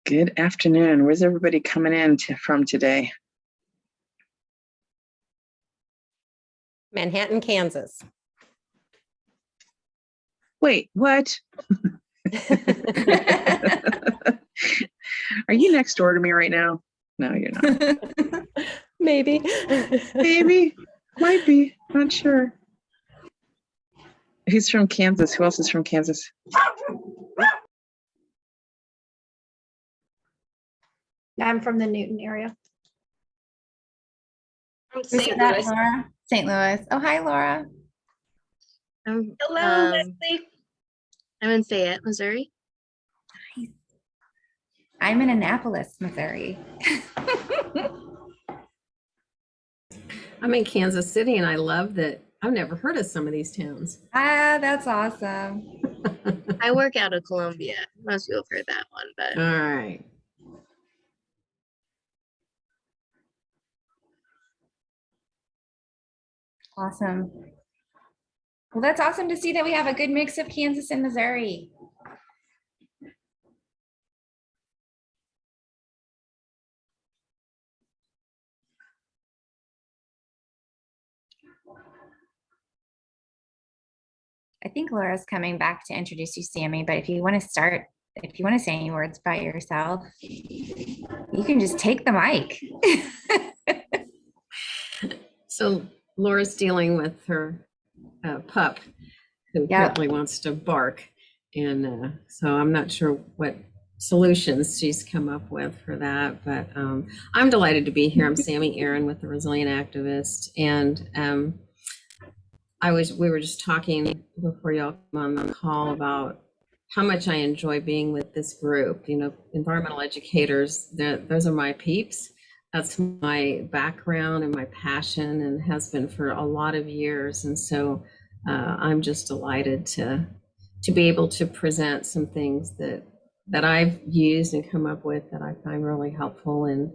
Good afternoon. Where's everybody coming in from today? Manhattan, Kansas. Wait, what? Are you next door to me right now? No, you're not. Maybe. Maybe. Might be. Not sure. Who's from Kansas? Who else is from Kansas? I'm from the Newton area. From St. Louis. Laura? St. Louis. Oh, hi, Laura. Hello, Leslie. I'm in Fayette, Missouri. Nice. I'm in Annapolis, Missouri. I'm in Kansas City, and I love that I've never heard of some of these towns. Ah, that's awesome. I work out of Columbia. Most people have heard that one, but All right. Awesome. Well, that's awesome to see that we have a good mix of Kansas and Missouri. I think Laura's coming back to introduce you, Sammy, but if you want to start, if you want to say any words about yourself, you can just take the mic. So Laura's dealing with her pup who apparently wants to bark. And so I'm not sure what solutions she's come up with for that, but I'm delighted to be here. I'm Sammy Aaron with the Resilient Activist, and we were just talking before y'all came on the call about how much I enjoy being with this group. You know, environmental educators, those are my peeps. That's my background and my passion, and has been for a lot of years. And so I'm just delighted to be able to present some things that I've used and come up with that I find really helpful in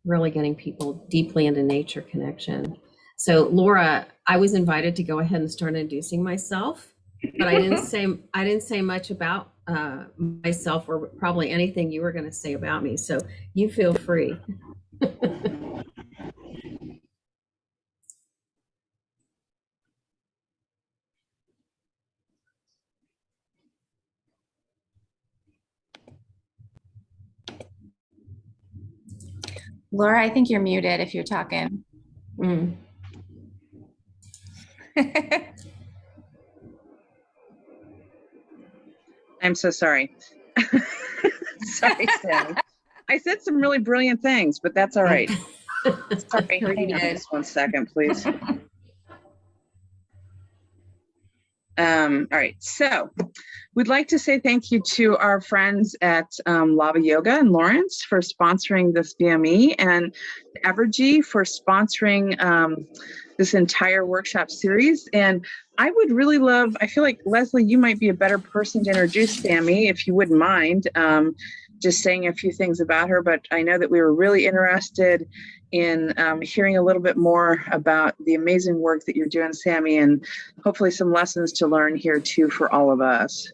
really getting people deeply into nature connection. So Laura, I was invited to go ahead and start introducing myself, but I didn't say much about myself, or probably anything you were going to say about me. So you feel free. Laura, I think you're muted if you're talking. I'm so sorry. Sorry, Sammy. I said some really brilliant things, but that's all right. Sorry, hang on just 1 second, please. All right, so we'd like to say thank you to our friends at Lava Yoga in Lawrence for sponsoring this BME, and Evergy for sponsoring this entire workshop series. And I would really love, I feel like, Leslie, you might be a better person to introduce Sammy, if you wouldn't mind just saying a few things about her. But I know that we were really interested in hearing a little bit more about the amazing work that you're doing, Sammy, and hopefully some lessons to learn here too for all of us.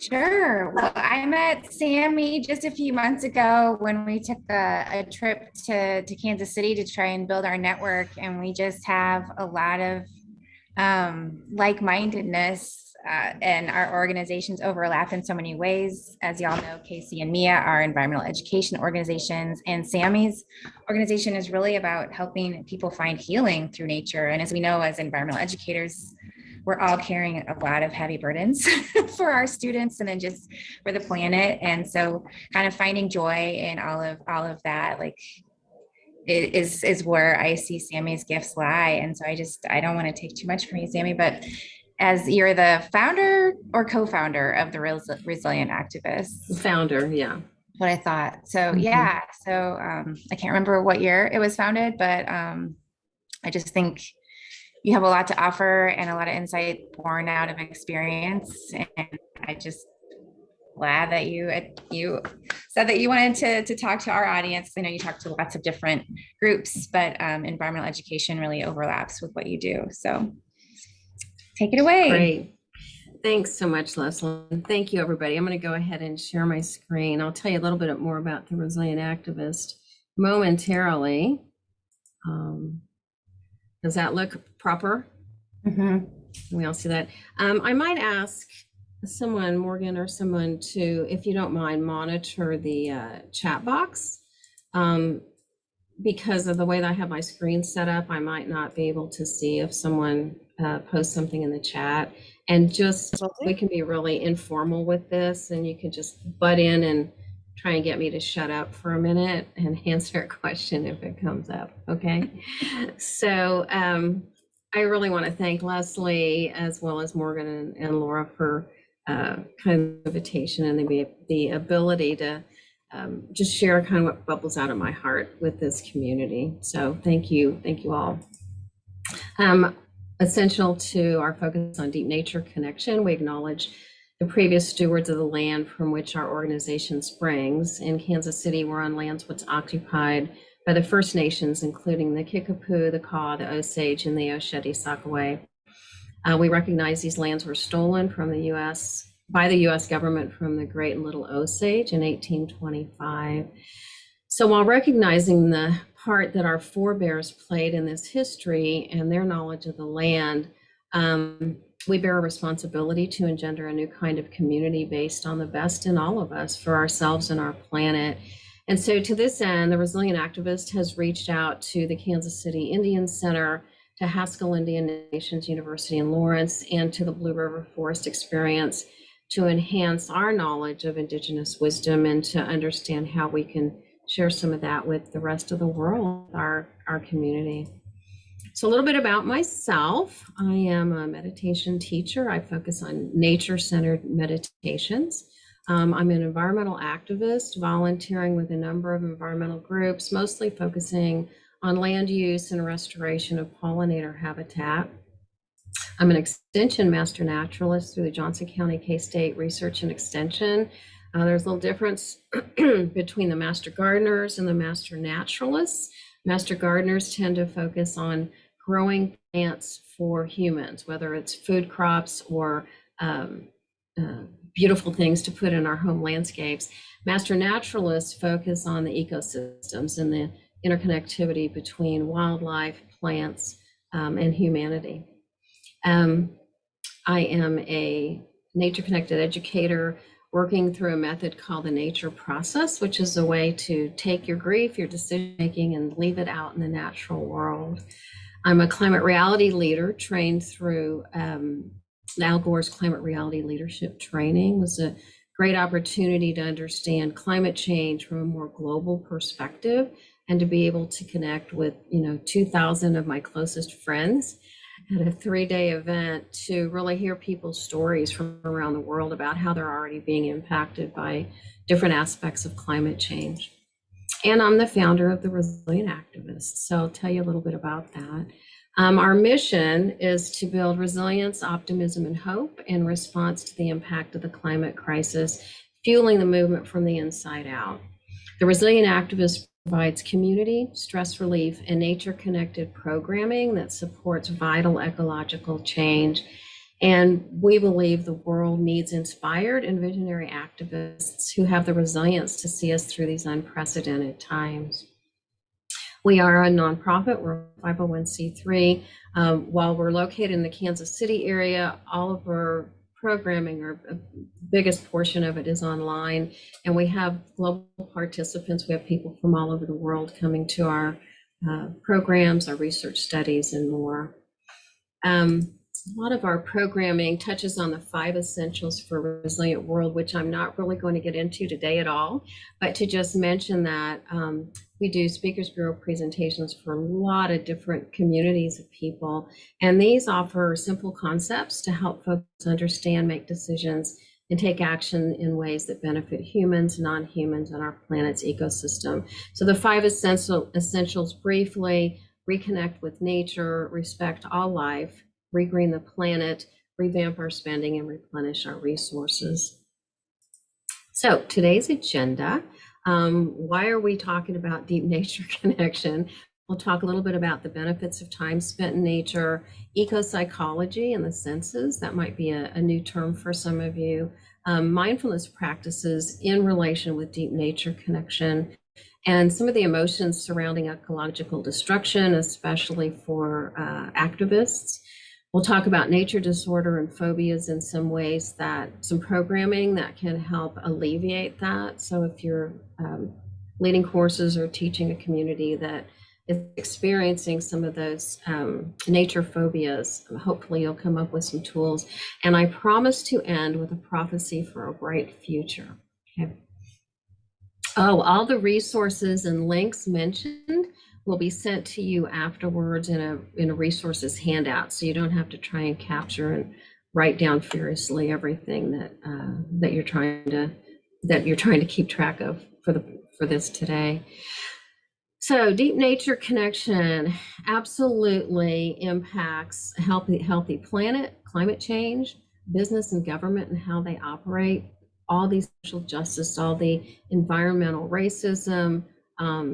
Sure. Well, I met Sammy just a few months ago when we took a trip to Kansas City to try and build our network. And we just have a lot of like-mindedness, and our organizations overlap in so many ways. As y'all know, Casey and Mia are environmental education organizations, and Sammy's organization is really about helping people find healing through nature. And as we know, as environmental educators, we're all carrying a lot of heavy burdens for our students and then just for the planet. And so kind of finding joy in all of that, like, is where I see Sammy's gifts lie. And so I don't want to take too much from you, Sammy, but as you're the founder or co-founder of the Resilient Activists. Founder, yeah. What I thought. So yeah, so I can't remember what year it was founded, but I just think you have a lot to offer and a lot of insight born out of experience. And I just glad that you said that you wanted to talk to our audience. I know you talk to lots of different groups, but environmental education really overlaps with what you do. So take it away. Great. Thanks so much, Leslie. And thank you, everybody. I'm going to go ahead and share my screen. I'll tell you a little bit more about the Resilient Activist momentarily. Does that look proper? Mhm. We all see that. I might ask someone, Morgan or someone, to, if you don't mind, monitor the chat box. Because of the way that I have my screen set up, I might not be able to see if someone posts something in the chat. And just, we can be really informal with this, and you can just butt in and try and get me to shut up for a minute and answer a question if it comes up, okay? So I really want to thank Leslie as well as Morgan and Laura for kind of invitation and the ability to just share kind of what bubbles out of my heart with this community. So thank you all. Essential to our focus on deep nature connection, we acknowledge the previous stewards of the land from which our organization springs. In Kansas City, we're on lands once occupied by the First Nations, including the Kickapoo, the Kaw, the Osage, and the Osheti-Sakoway. We recognize these lands were stolen from the U.S. by the U.S. government from the Great and Little Osage in 1825. So while recognizing the part that our forebears played in this history and their knowledge of the land, we bear a responsibility to engender a new kind of community based on the best in all of us for ourselves and our planet. And so to this end, the Resilient Activist has reached out to the Kansas City Indian Center, to Haskell Indian Nations University in Lawrence, and to the Blue River Forest Experience to enhance our knowledge of Indigenous wisdom and to understand how we can share some of that with the rest of the world, our community. So a little bit about myself. I am a meditation teacher. I focus on nature-centered meditations. I'm an environmental activist, volunteering with a number of environmental groups, mostly focusing on land use and restoration of pollinator habitat. I'm an extension master naturalist through the Johnson County K-State Research and Extension. There's a little difference between the master gardeners and the master naturalists. Master gardeners tend to focus on growing plants for humans, whether it's food crops or beautiful things to put in our home landscapes. Master naturalists focus on the ecosystems and the interconnectivity between wildlife, plants, and humanity. I am a nature-connected educator working through a method called the nature process, which is a way to take your grief, your decision-making, and leave it out in the natural world. I'm a climate reality leader trained through Al Gore's Climate Reality Leadership Training. It was a great opportunity to understand climate change from a more global perspective and to be able to connect with 2,000 of my closest friends at a 3-day event to really hear people's stories from around the world about how they're already being impacted by different aspects of climate change. And I'm the founder of the Resilient Activist, so I'll tell you a little bit about that. Our mission is to build resilience, optimism, and hope in response to the impact of the climate crisis, fueling the movement from the inside out. The Resilient Activist provides community, stress relief, and nature-connected programming that supports vital ecological change. And we believe the world needs inspired and visionary activists who have the resilience to see us through these unprecedented times. We are a nonprofit, we're a 501c3. While we're located in the Kansas City area, all of our programming, or a biggest portion of it, is online, and we have global participants. We have people from all over the world coming to our programs, our research studies, and more. A lot of our programming touches on the 5 essentials for a resilient world, which I'm not really going to get into today at all, but to just mention that we do Speakers Bureau presentations for a lot of different communities of people, and these offer simple concepts to help folks understand, make decisions, and take action in ways that benefit humans, non-humans, and our planet's ecosystem. So the 5 essentials briefly: reconnect with nature, respect all life, regreen the planet, revamp our spending, and replenish our resources. So today's agenda, why are we talking about deep nature connection? We'll talk a little bit about the benefits of time spent in nature, ecopsychology and the senses. That might be a new term for some of you. Mindfulness practices in relation with deep nature connection, and some of the emotions surrounding ecological destruction, especially for activists. We'll talk about nature disorder and phobias in some ways, that some programming that can help alleviate that. So if you're leading courses or teaching a community that is experiencing some of those nature phobias, hopefully you'll come up with some tools. And I promise to end with a prophecy for a bright future. Okay. Oh, all the resources and links mentioned will be sent to you afterwards in a resources handout, so you don't have to try and capture and write down furiously everything that you're trying to keep track of for this today. So deep nature connection absolutely impacts a healthy planet, climate change, business and government and how they operate, all these social justice, all the environmental racism,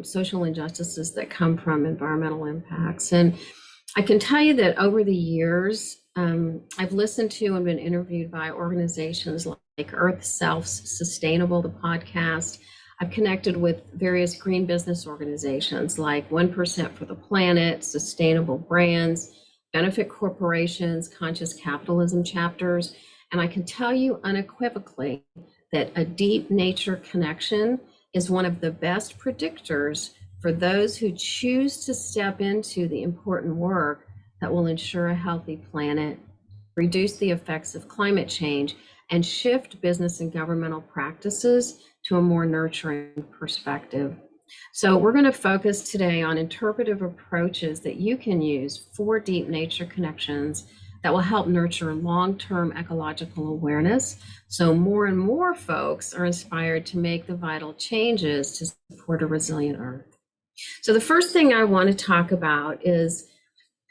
social injustices that come from environmental impacts. And I can tell you that over the years, I've listened to and been interviewed by organizations like Earth Self-Sustainable, the podcast. I've connected with various green business organizations like 1% for the Planet, Sustainable Brands, Benefit Corporations, Conscious Capitalism chapters. And I can tell you unequivocally that a deep nature connection is one of the best predictors for those who choose to step into the important work that will ensure a healthy planet, reduce the effects of climate change, and shift business and governmental practices to a more nurturing perspective. So we're going to focus today on interpretive approaches that you can use for deep nature connections that will help nurture long-term ecological awareness, so more and more folks are inspired to make the vital changes to support a resilient Earth. So the first thing I want to talk about is,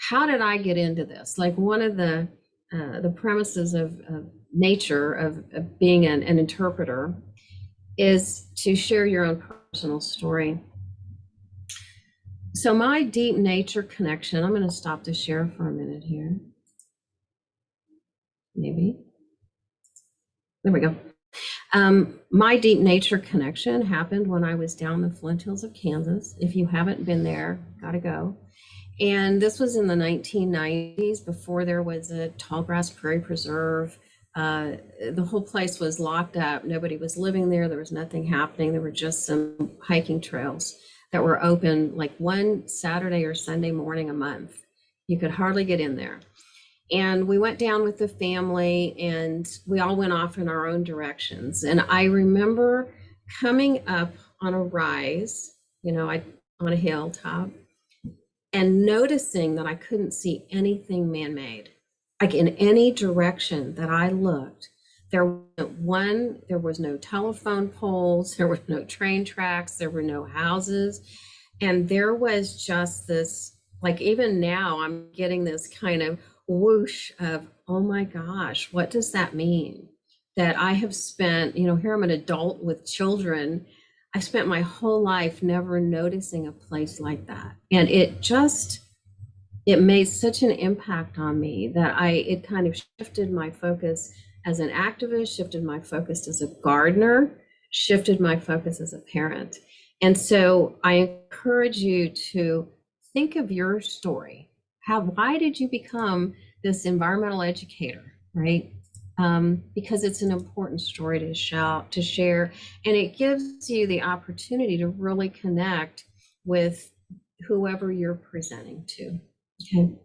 how did I get into this? Like, one of the premises of nature, of being an interpreter, is to share your own personal story. So my deep nature connection, I'm going to stop to share for a minute here. Maybe. There we go. My deep nature connection happened when I was down the Flint Hills of Kansas. If you haven't been there, gotta go. And this was in the 1990s, before there was a tallgrass prairie preserve. The whole place was locked up. Nobody was living there. There was nothing happening. There were just some hiking trails that were open like one Saturday or Sunday morning a month. You could hardly get in there. And we went down with the family and we all went off in our own directions. And I remember coming up on a rise, on a hilltop, and noticing that I couldn't see anything man-made. Like, in any direction that I looked, there was no telephone poles, there were no train tracks, there were no houses. And there was just this, like, even now I'm getting this kind of whoosh of, oh my gosh, what does that mean? That I have spent, here I'm an adult with children. I spent my whole life never noticing a place like that. And it made such an impact on me that it kind of shifted my focus as an activist, shifted my focus as a gardener, shifted my focus as a parent. And so I encourage you to think of your story. Why did you become this environmental educator, right? Because it's an important story to share, and it gives you the opportunity to really connect with whoever you're presenting to. Okay.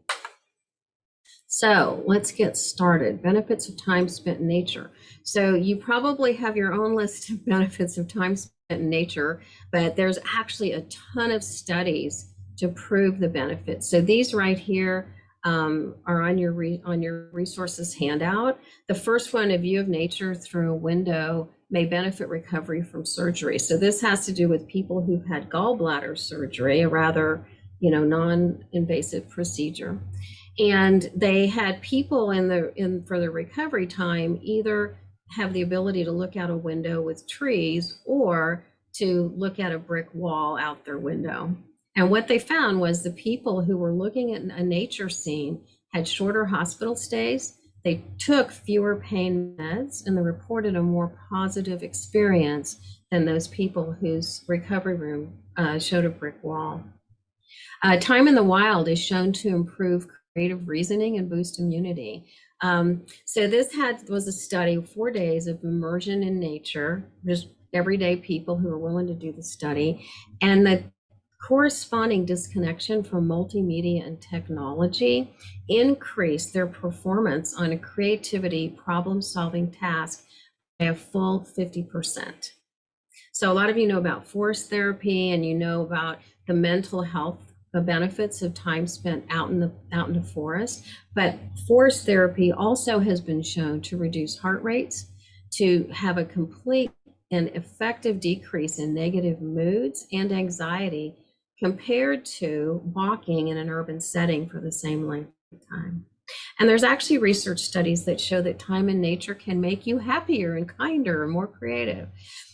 So let's get started. Benefits of time spent in nature. So you probably have your own list of benefits of time spent in nature, but there's actually a ton of studies to prove the benefits. So these right here are on your resources handout. The first one, a view of nature through a window may benefit recovery from surgery. So this has to do with people who've had gallbladder surgery, a rather non-invasive procedure. And they had people for the recovery time either have the ability to look out a window with trees or to look at a brick wall out their window. And what they found was the people who were looking at a nature scene had shorter hospital stays, they took fewer pain meds, and they reported a more positive experience than those people whose recovery room showed a brick wall. Time in the wild is shown to improve creative reasoning and boost immunity. So this was a study of 4 days of immersion in nature, just everyday people who are willing to do the study, and the corresponding disconnection from multimedia and technology increased their performance on a creativity problem-solving task by a full 50%. So a lot of you know about forest therapy, and you know about the mental health benefits of time spent out in the forest. But forest therapy also has been shown to reduce heart rates, to have a complete and effective decrease in negative moods and anxiety compared to walking in an urban setting for the same length of time. And there's actually research studies that show that time in nature can make you happier and kinder and more creative.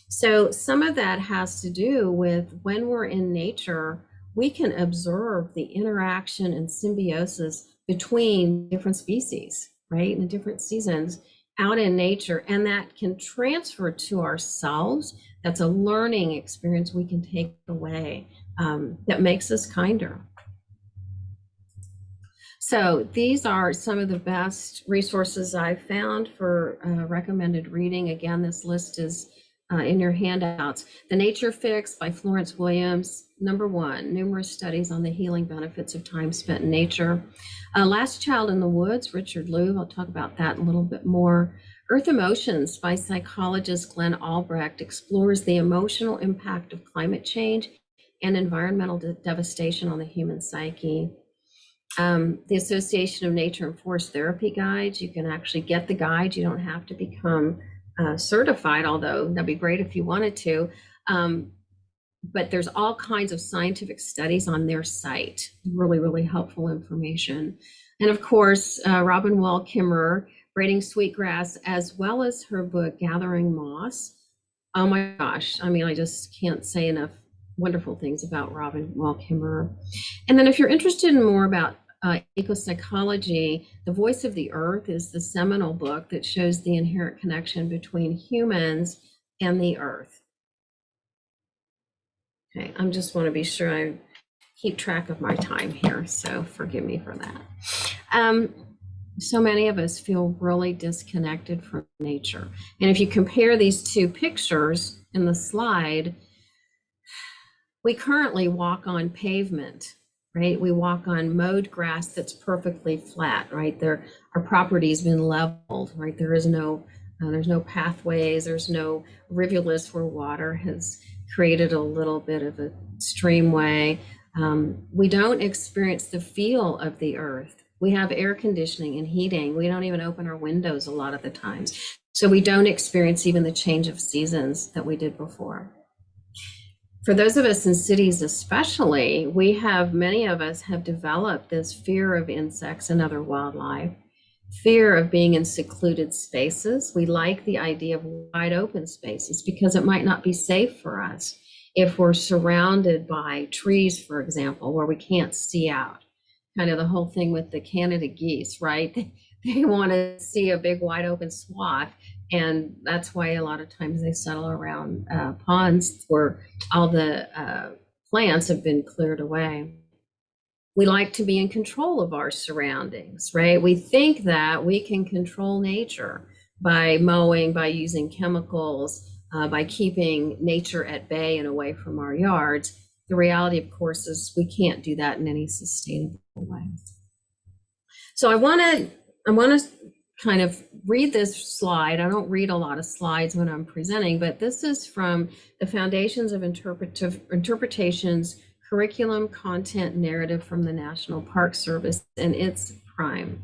So some of that has to do with when we're in nature, we can observe the interaction and symbiosis between different species, right, in different seasons out in nature, and that can transfer to ourselves. That's a learning experience we can take away that makes us kinder. So these are some of the best resources I've found for recommended reading. Again, this list is in your handouts. The Nature Fix by Florence Williams, #1, numerous studies on the healing benefits of time spent in nature. Last Child in the Woods, Richard Louv, I'll talk about that a little bit more. Earth Emotions by psychologist Glenn Albrecht explores the emotional impact of climate change and environmental devastation on the human psyche. The Association of Nature and Forest Therapy guides, you can actually get the guide. You don't have to become certified, although that'd be great if you wanted to. But there's all kinds of scientific studies on their site, really, really helpful information. And of course, Robin Wall Kimmerer, Braiding Sweetgrass, as well as her book, Gathering Moss. Oh my gosh, I mean, I just can't say enough wonderful things about Robin Wall Kimmerer. And then if you're interested in more about ecopsychology, The Voice of the Earth is the seminal book that shows the inherent connection between humans and the earth. Okay, I just want to be sure I keep track of my time here, so forgive me for that. So many of us feel really disconnected from nature. And if you compare these two pictures in the slide, we currently walk on pavement, right? We walk on mowed grass that's perfectly flat, right? Our property's been leveled, right? There's no pathways, there's no rivulets where water has created a little bit of a streamway. We don't experience the feel of the earth. We have air conditioning and heating. We don't even open our windows a lot of the times. So we don't experience even the change of seasons that we did before. For those of us in cities especially, many of us have developed this fear of insects and other wildlife, fear of being in secluded spaces. We like the idea of wide open spaces because it might not be safe for us if we're surrounded by trees, for example, where we can't see out. Kind of the whole thing with the Canada geese, right? They want to see a big wide open swath. And that's why a lot of times they settle around ponds where all the plants have been cleared away. We like to be in control of our surroundings, right? We think that we can control nature by mowing, by using chemicals, by keeping nature at bay and away from our yards. The reality, of course, is we can't do that in any sustainable way. So I want to kind of read this slide. I don't read a lot of slides when I'm presenting, but this is from the Foundations of Interpretations Curriculum Content Narrative from the National Park Service, and its prime.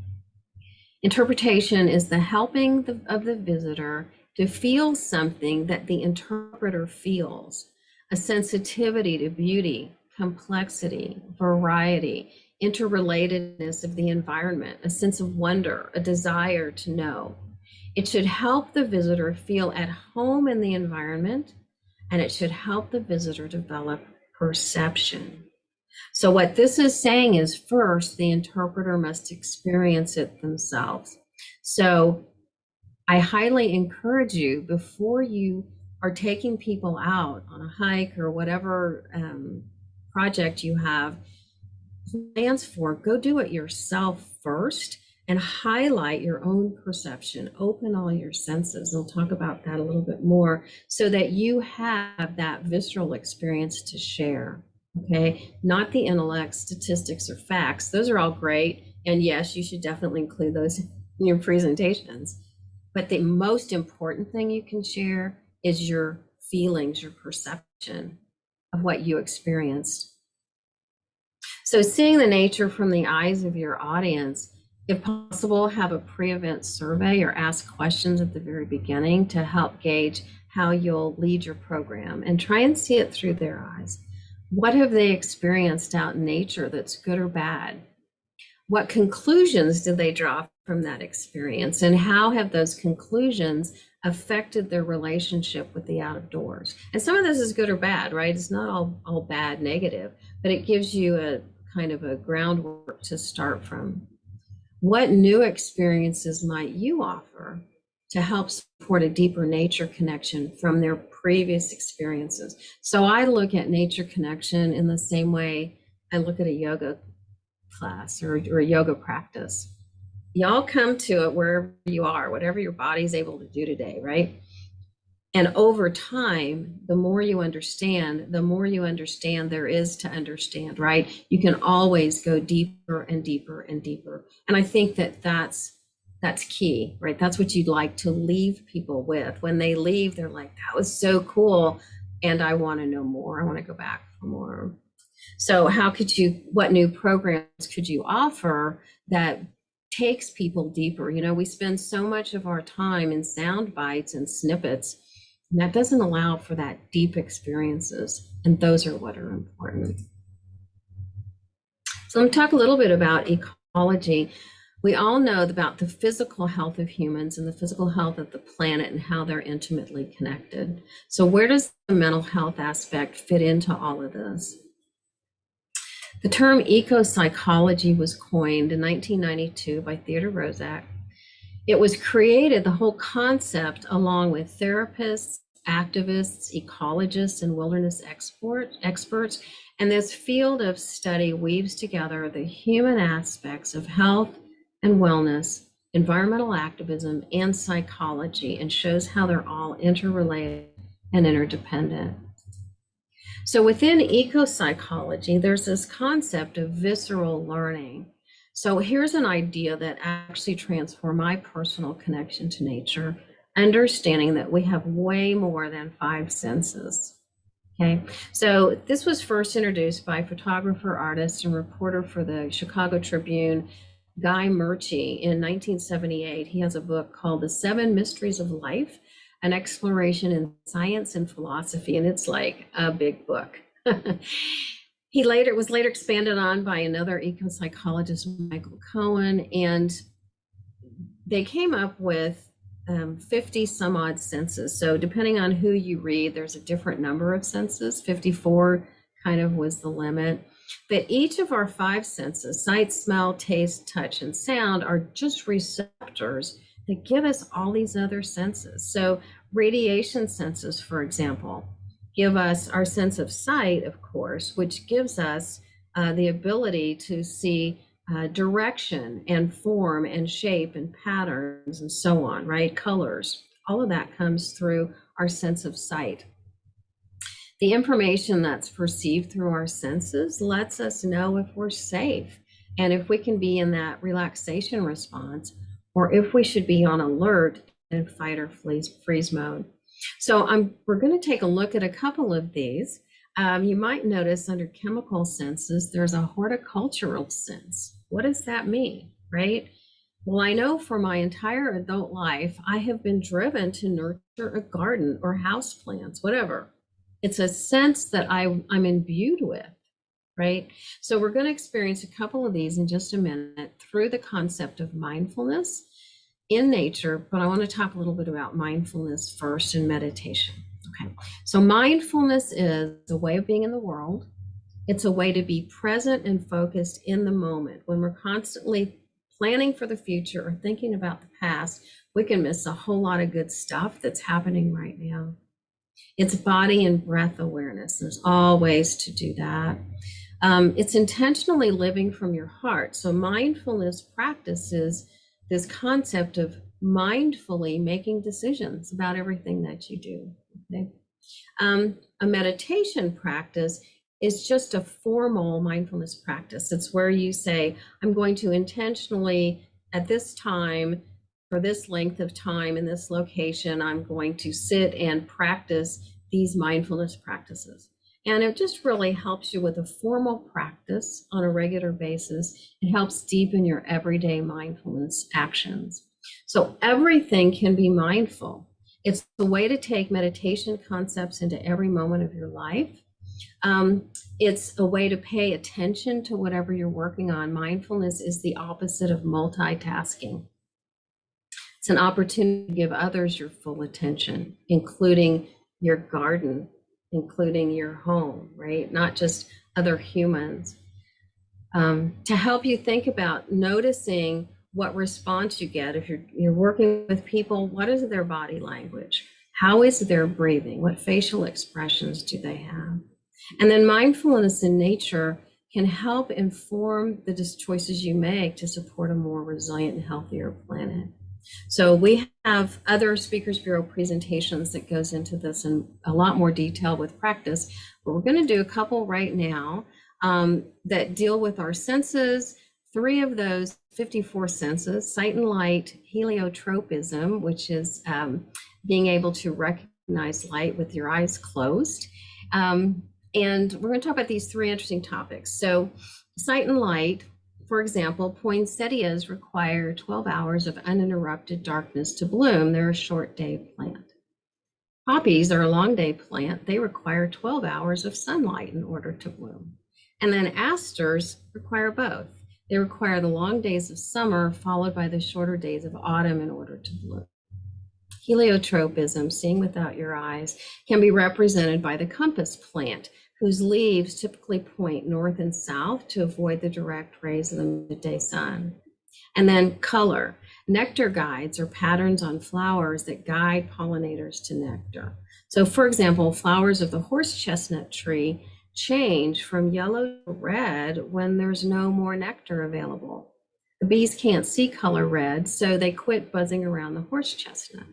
Interpretation is the helping of the visitor to feel something that the interpreter feels, a sensitivity to beauty, complexity, variety, interrelatedness of the environment, a sense of wonder, a desire to know. It should help the visitor feel at home in the environment, and it should help the visitor develop perception. So what this is saying is, first, the interpreter must experience it themselves. So I highly encourage you, before you are taking people out on a hike or whatever project you have plans for, go do it yourself first and highlight your own perception, open all your senses. We'll talk about that a little bit more, so that you have that visceral experience to share. Okay, not the intellect, statistics, or facts. Those are all great. And yes, you should definitely include those in your presentations. But the most important thing you can share is your feelings, your perception of what you experienced. So seeing the nature from the eyes of your audience, if possible, have a pre-event survey or ask questions at the very beginning to help gauge how you'll lead your program, and try and see it through their eyes. What have they experienced out in nature that's good or bad? What conclusions did they draw from that experience? And how have those conclusions affected their relationship with the out of doors? And some of this is good or bad, right? It's not all bad, negative, but it gives you a kind of a groundwork to start from. What new experiences might you offer to help support a deeper nature connection from their previous experiences? So I look at nature connection in the same way I look at a yoga class or a yoga practice. Y'all come to it wherever you are, whatever your body's able to do today, right? And over time, the more you understand there is to understand, right? You can always go deeper and deeper and deeper. And I think that that's key, right? That's what you'd like to leave people with. When they leave, they're like, that was so cool, and I want to know more. I want to go back for more. So what new programs could you offer that takes people deeper? You know, we spend so much of our time in sound bites and snippets, and that doesn't allow for that deep experiences. And those are what are important. So let me talk a little bit about ecology. We all know about the physical health of humans and the physical health of the planet and how they're intimately connected. So where does the mental health aspect fit into all of this? The term eco-psychology was coined in 1992 by Theodore Roszak. It was created, the whole concept, along with therapists, activists, ecologists, and wilderness experts. And this field of study weaves together the human aspects of health and wellness, environmental activism, and psychology, and shows how they're all interrelated and interdependent. So within eco-psychology, there's this concept of visceral learning. So here's an idea that actually transformed my personal connection to nature, understanding that we have way more than 5 senses. Okay, so this was first introduced by photographer, artist, and reporter for the Chicago Tribune, Guy Murchie, in 1978. He has a book called The 7 Mysteries of Life, an exploration in science and philosophy, and it's like a big book. It was later expanded on by another eco-psychologist, Michael Cohen, and they came up with 50 some odd senses. So depending on who you read, there's a different number of senses. 54 kind of was the limit. But each of our 5 senses, sight, smell, taste, touch, and sound, are just receptors that give us all these other senses. So radiation senses, for example, give us our sense of sight, of course, which gives us the ability to see direction and form and shape and patterns and so on, right? Colors, all of that comes through our sense of sight. The information that's perceived through our senses lets us know if we're safe and if we can be in that relaxation response, or if we should be on alert in fight or freeze mode. So we're going to take a look at a couple of these. You might notice under chemical senses, there's a horticultural sense. What does that mean, right? Well, I know for my entire adult life, I have been driven to nurture a garden or house plants, whatever. It's a sense that I'm imbued with, right? So we're going to experience a couple of these in just a minute through the concept of mindfulness in nature, but I want to talk a little bit about mindfulness first and meditation. Okay, so mindfulness is a way of being in the world It's a way to be present and focused in the moment. When we're constantly planning for the future or thinking about the past, we can miss a whole lot of good stuff that's happening right now. It's body and breath awareness. There's all ways to do that. It's intentionally living from your heart. So mindfulness practices this concept of mindfully making decisions about everything that you do. Okay? A meditation practice is just a formal mindfulness practice. It's where you say, I'm going to intentionally, at this time, for this length of time in this location, I'm going to sit and practice these mindfulness practices. And it just really helps you with a formal practice on a regular basis. It helps deepen your everyday mindfulness actions. So everything can be mindful. It's a way to take meditation concepts into every moment of your life. It's a way to pay attention to whatever you're working on. Mindfulness is the opposite of multitasking. It's an opportunity to give others your full attention, including your garden, including your home, right? Not just other humans. To help you think about noticing what response you get. If you're working with people, what is their body language? How is their breathing? What facial expressions do they have? And then mindfulness in nature can help inform the choices you make to support a more resilient and healthier planet. So we have other Speakers Bureau presentations that goes into this in a lot more detail with practice, but we're going to do a couple right now that deal with our senses. 3 of those 54 senses: sight and light, heliotropism, which is being able to recognize light with your eyes closed. And we're going to talk about these 3 interesting topics. So sight and light, for example, poinsettias require 12 hours of uninterrupted darkness to bloom. They're a short day plant. Poppies are a long day plant. They require 12 hours of sunlight in order to bloom. And then asters require both. They require the long days of summer followed by the shorter days of autumn in order to bloom. Heliotropism, seeing without your eyes, can be represented by the compass plant, whose leaves typically point north and south to avoid the direct rays of the midday sun. And then color. Nectar guides are patterns on flowers that guide pollinators to nectar. So for example, flowers of the horse chestnut tree change from yellow to red when there's no more nectar available. The bees can't see color red, so they quit buzzing around the horse chestnut.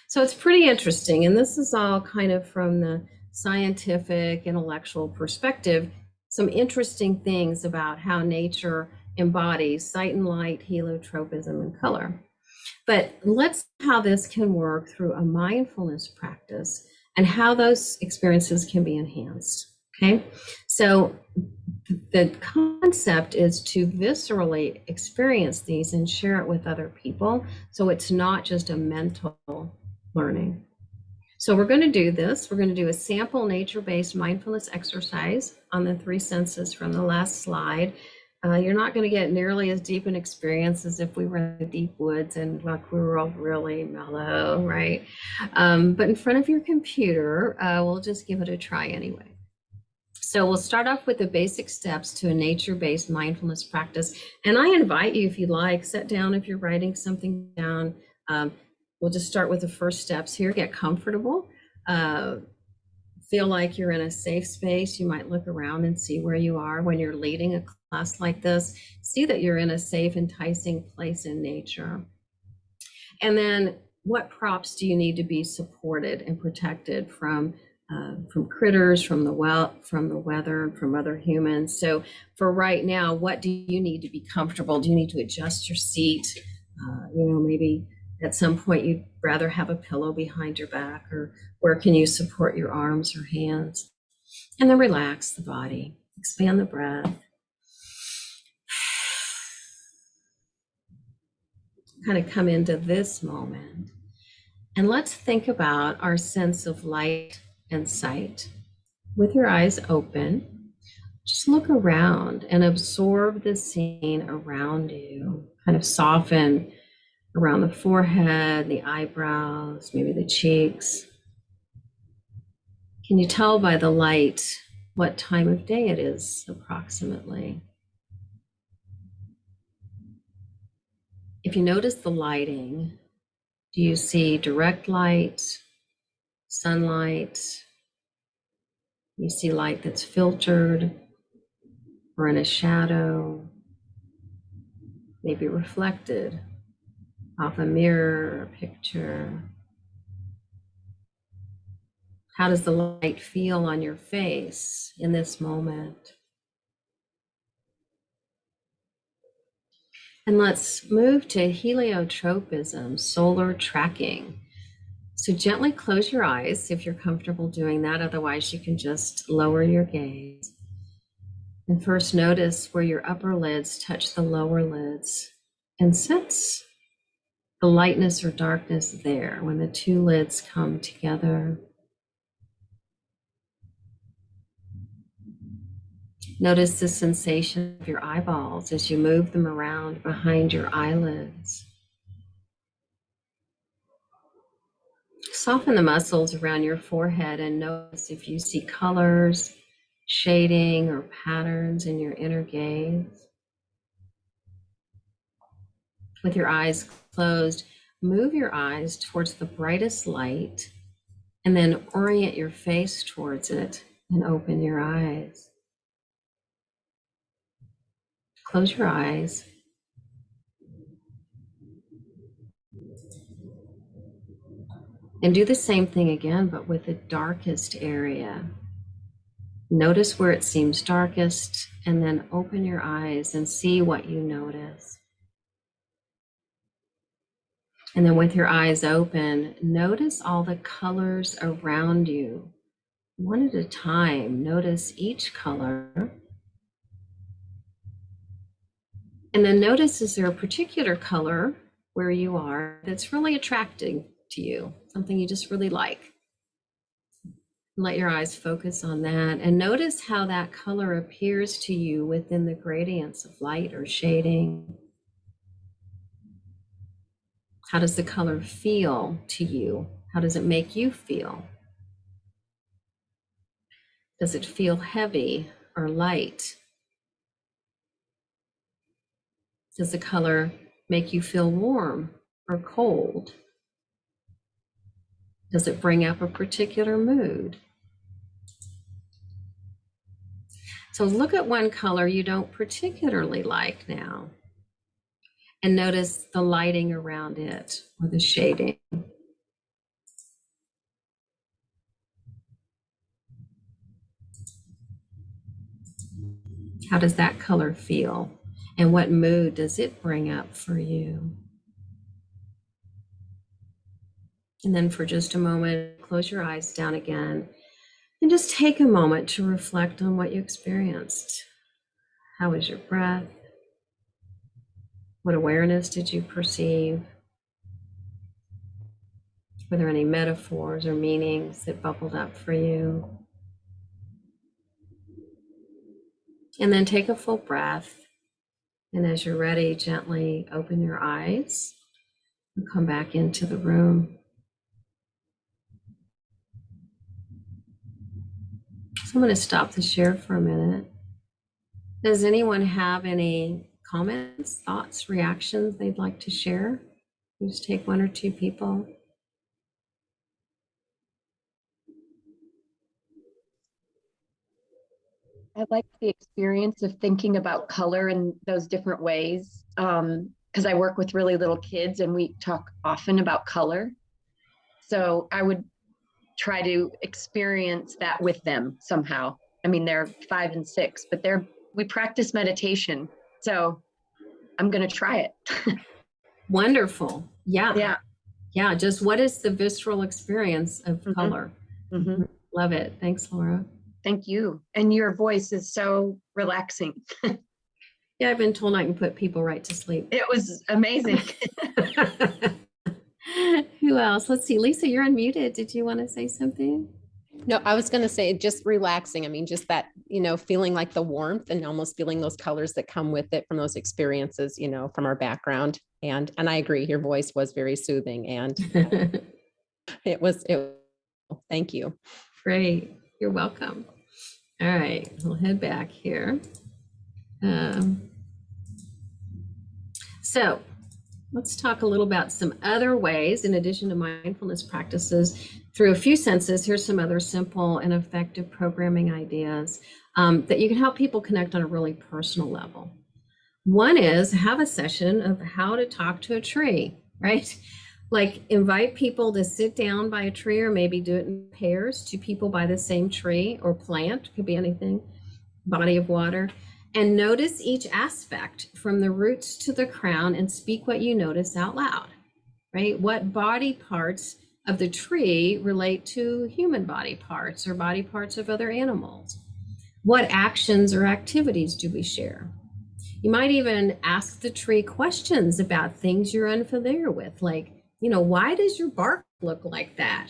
So it's pretty interesting, and this is all kind of from the scientific, intellectual perspective, some interesting things about how nature embodies sight and light, heliotropism, and color. But let's see how this can work through a mindfulness practice and how those experiences can be enhanced. Okay, so the concept is to viscerally experience these and share it with other people. So it's not just a mental learning. So we're going to do this. We're going to do a sample nature-based mindfulness exercise on the 3 senses from the last slide. You're not going to get nearly as deep an experience as if we were in the deep woods and like we were all really mellow, right? But in front of your computer, we'll just give it a try anyway. So we'll start off with the basic steps to a nature-based mindfulness practice. And I invite you, if you'd like, sit down if you're writing something down. We'll just start with the first steps here. Get comfortable. Feel like you're in a safe space. You might look around and see where you are when you're leading a class like this. See that you're in a safe, enticing place in nature. And then what props do you need to be supported and protected from critters, from the weather, from other humans? So for right now, what do you need to be comfortable? Do you need to adjust your seat? Maybe at some point you'd rather have a pillow behind your back, or where can you support your arms or hands? And then relax the body, expand the breath. Kind of come into this moment. And let's think about our sense of light and sight. With your eyes open, just look around and absorb the scene around you. Kind of soften around the forehead, the eyebrows, maybe the cheeks. Can you tell by the light what time of day it is approximately. If you notice the lighting, do you see direct light, sunlight? You see light that's filtered or in a shadow, maybe reflected off a mirror or picture? How does the light feel on your face in this moment? And let's move to heliotropism, solar tracking. So gently close your eyes if you're comfortable doing that. Otherwise, you can just lower your gaze. And first notice where your upper lids touch the lower lids and sense the lightness or darkness there when the two lids come together. Notice the sensation of your eyeballs as you move them around behind your eyelids. Soften the muscles around your forehead and notice if you see colors, shading, or patterns in your inner gaze. With your eyes closed, move your eyes towards the brightest light and then orient your face towards it and open your eyes. Close your eyes. And do the same thing again, but with the darkest area. Notice where it seems darkest, and then open your eyes and see what you notice. And then with your eyes open, notice all the colors around you. One at a time, notice each color. And then notice, is there a particular color where you are that's really attracting to you, something you just really like? Let your eyes focus on that and notice how that color appears to you within the gradients of light or shading. How does the color feel to you? How does it make you feel? Does it feel heavy or light? Does the color make you feel warm or cold? Does it bring up a particular mood? So look at one color you don't particularly like now and notice the lighting around it or the shading. How does that color feel? And what mood does it bring up for you? And then for just a moment, close your eyes down again and just take a moment to reflect on what you experienced. How was your breath? What awareness did you perceive? Were there any metaphors or meanings that bubbled up for you? And then take a full breath. And as you're ready, gently open your eyes and come back into the room. So I'm going to stop the share for a minute. Does anyone have any comments, thoughts, reactions they'd like to share? Just take one or two people. I like the experience of thinking about color in those different ways, because I work with really little kids and we talk often about color. So I would try to experience that with them somehow. I mean, they're 5 and 6, but we practice meditation. So I'm going to try it. Wonderful. Yeah. Yeah. Yeah. Just what is the visceral experience of color? Mm-hmm. Love it. Thanks, Laura. Thank you. And your voice is so relaxing. Yeah, I've been told I can put people right to sleep. It was amazing. Who else? Let's see. Lisa, you're unmuted. Did you want to say something? No, I was going to say just relaxing. I mean, just that, feeling like the warmth and almost feeling those colors that come with it from those experiences, from our background. And I agree, your voice was very soothing and it was, thank you. Great. You're welcome. All right, we'll head back here. So let's talk a little about some other ways, in addition to mindfulness practices, through a few senses. Here's some other simple and effective programming ideas that you can help people connect on a really personal level. One is have a session of how to talk to a tree, right? Like invite people to sit down by a tree, or maybe do it in pairs, two people by the same tree or plant, could be anything, body of water, and notice each aspect from the roots to the crown and speak what you notice out loud, right? What body parts of the tree relate to human body parts or body parts of other animals? What actions or activities do we share? You might even ask the tree questions about things you're unfamiliar with, like, why does your bark look like that?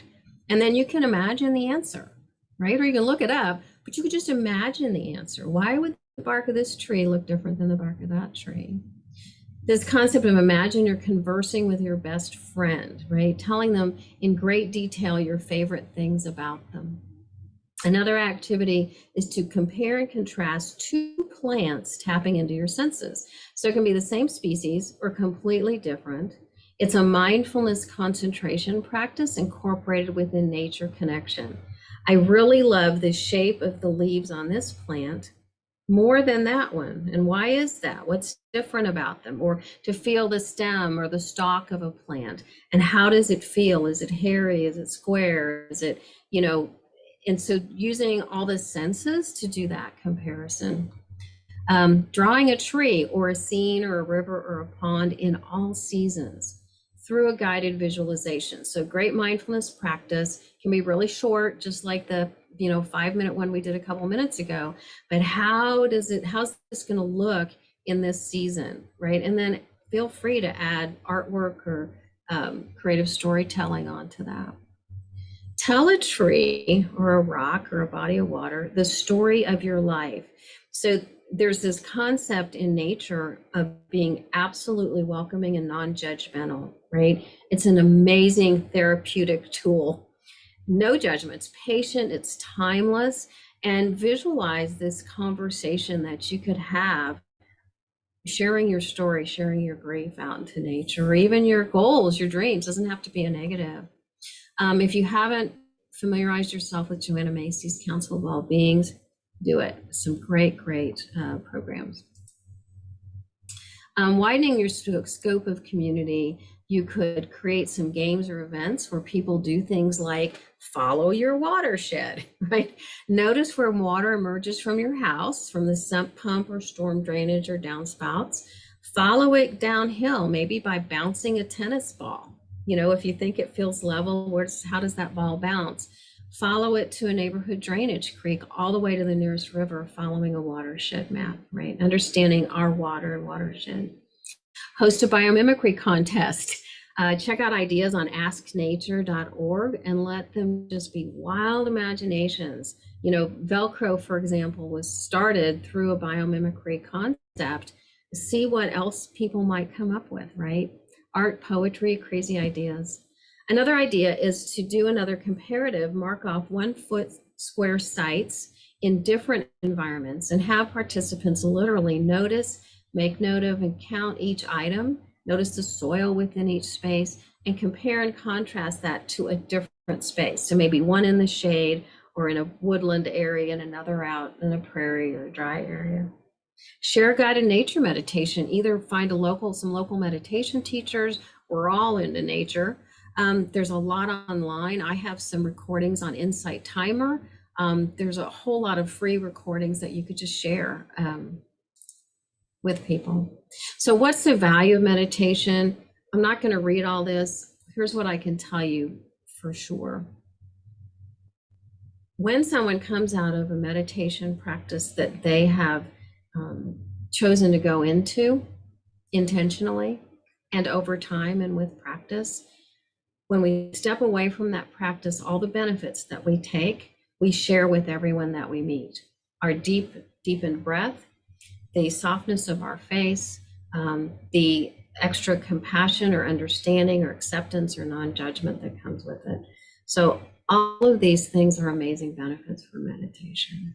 And then you can imagine the answer, right? Or you can look it up, but you could just imagine the answer. Why would the bark of this tree look different than the bark of that tree? This concept of imagine you're conversing with your best friend, right? Telling them in great detail your favorite things about them. Another activity is to compare and contrast two plants tapping into your senses. So it can be the same species or completely different. It's a mindfulness concentration practice incorporated within nature connection. I really love the shape of the leaves on this plant more than that one. And why is that? What's different about them? Or to feel the stem or the stalk of a plant. And how does it feel? Is it hairy? Is it square? Is it, and so using all the senses to do that comparison. Drawing a tree or a scene or a river or a pond in all seasons through a guided visualization. So great mindfulness practice can be really short, just like the 5-minute one we did a couple minutes ago. But how's this going to look in this season, right? And then feel free to add artwork or creative storytelling onto that. Tell a tree or a rock or a body of water the story of your life. So there's this concept in nature of being absolutely welcoming and non-judgmental, right? It's an amazing therapeutic tool. No judgments, patient, it's timeless, and visualize this conversation that you could have, sharing your story, sharing your grief out into nature, or even your goals, your dreams. Doesn't have to be a negative. If you haven't familiarized yourself with Joanna Macy's Council of All Beings, do it. Some great programs. Widening your scope of community, you could create some games or events where people do things like follow your watershed, right? Notice where water emerges from your house, from the sump pump or storm drainage or downspouts. Follow it downhill, maybe by bouncing a tennis ball. If you think it feels level, how does that ball bounce? Follow it to a neighborhood drainage creek all the way to the nearest river, following a watershed map, right? Understanding our water and watershed. Host a biomimicry contest. Check out ideas on asknature.org and let them just be wild imaginations. Velcro, for example, was started through a biomimicry concept. See what else people might come up with, right? Art, poetry, crazy ideas. Another idea is to do another comparative, mark off 1 foot square sites in different environments and have participants literally notice, make note of, and count each item, notice the soil within each space, and compare and contrast that to a different space. So maybe one in the shade or in a woodland area and another out in a prairie or a dry area. Share guided nature meditation, either find some local meditation teachers. We're all into nature. There's a lot online. I have some recordings on Insight Timer. There's a whole lot of free recordings that you could just share with people. So what's the value of meditation? I'm not going to read all this. Here's what I can tell you for sure. When someone comes out of a meditation practice that they have chosen to go into intentionally and over time and with practice, when we step away from that practice, all the benefits that we take, we share with everyone that we meet. Our deepened breath, the softness of our face, the extra compassion or understanding or acceptance or non-judgment that comes with it. So all of these things are amazing benefits for meditation.